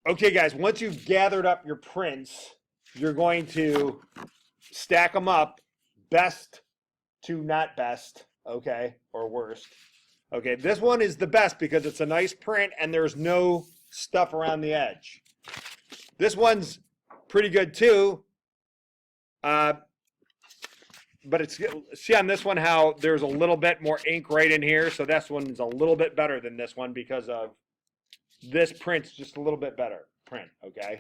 Okay, guys, once you've gathered up your prints, you're going to stack them up best to not best, okay, or worst. Okay, this one is the best because it's a nice print and there's no stuff around the edge. This one's pretty good too, but it's, see on this one how there's a little bit more ink right in here, so this one's a little bit better than this one because of this print's just a little bit better print, okay?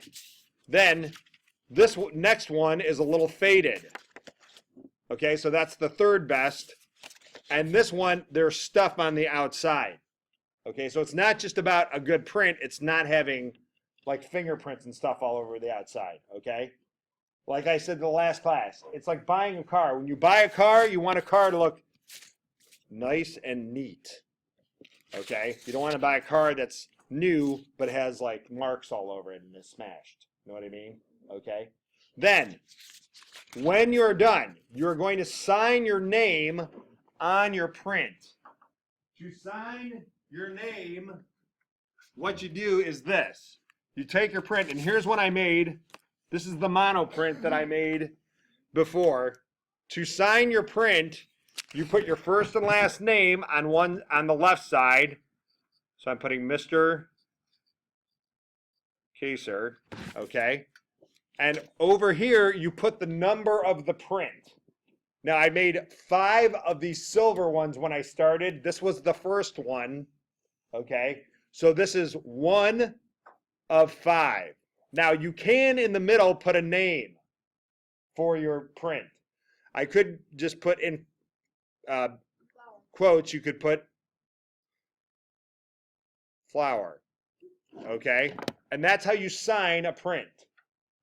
Then this next one is a little faded. Okay, so that's the third best. And this one, there's stuff on the outside. Okay, so it's not just about a good print, it's not having like fingerprints and stuff all over the outside, okay? Like I said in the last class, it's like buying a car. When you buy a car, you want a car to look nice and neat, okay? You don't want to buy a car that's new but has like marks all over it and is smashed. You know what I mean? Okay? Then, when you're done, you're going to sign your name on your print. To sign your name, what you do is this. You take your print, and here's what I made. This is the mono print that I made before. To sign your print, you put your first and last name on the left side. So I'm putting Mr. Kaser, okay? And over here, you put the number of the print. Now, I made 5 of these silver ones when I started. This was the first one, okay? So this is 1 of 5. Now, you can, in the middle, put a name for your print. I could just put in quotes, you could put flower, okay? And that's how you sign a print.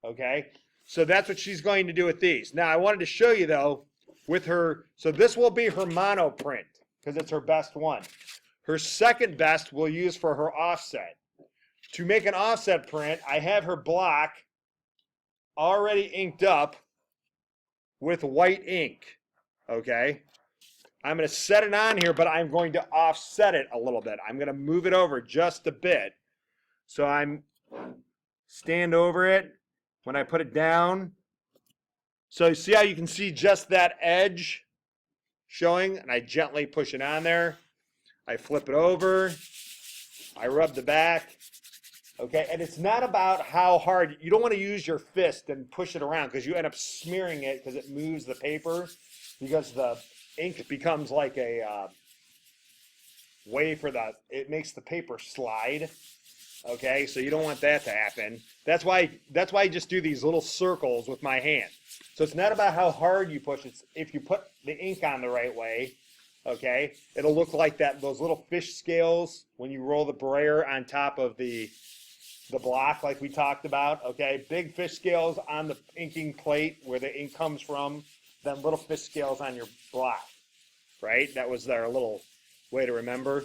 Okay, so that's what she's going to do with these. Now, I wanted to show you, though, with her, so this will be her mono print, because it's her best one. Her second best we'll use for her offset. To make an offset print, I have her block already inked up with white ink, okay? I'm going to set it on here, but I'm going to offset it a little bit. I'm going to move it over just a bit. So I'm stand over it. When I put it down, so you see how you can see just that edge showing, and I gently push it on there. I flip it over, I rub the back, okay, and it's not about how hard, you don't want to use your fist and push it around because you end up smearing it because it moves the paper, because the ink becomes like a way for it makes the paper slide. Okay, so you don't want that to happen. That's why I just do these little circles with my hand. So it's not about how hard you push. It's if you put the ink on the right way, okay, it'll look like those little fish scales when you roll the brayer on top of the block like we talked about, okay? Big fish scales on the inking plate where the ink comes from, then little fish scales on your block, right? That was their little way to remember.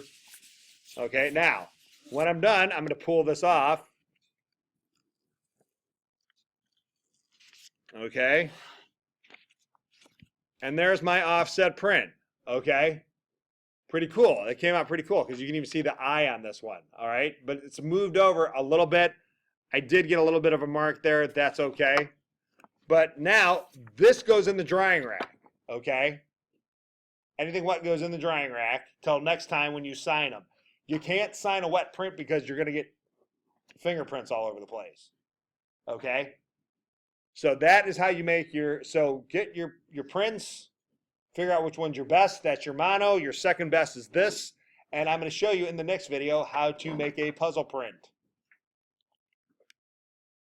Okay, now, when I'm done, I'm going to pull this off. Okay. And there's my offset print. Okay. Pretty cool. It came out pretty cool because you can even see the eye on this one. All right. But it's moved over a little bit. I did get a little bit of a mark there. That's okay. But now this goes in the drying rack. Okay. Anything wet goes in the drying rack till next time when you sign them. You can't sign a wet print because you're going to get fingerprints all over the place. Okay? So that is how you make so get your prints, figure out which one's your best. That's your mono. Your second best is this. And I'm going to show you in the next video how to make a puzzle print.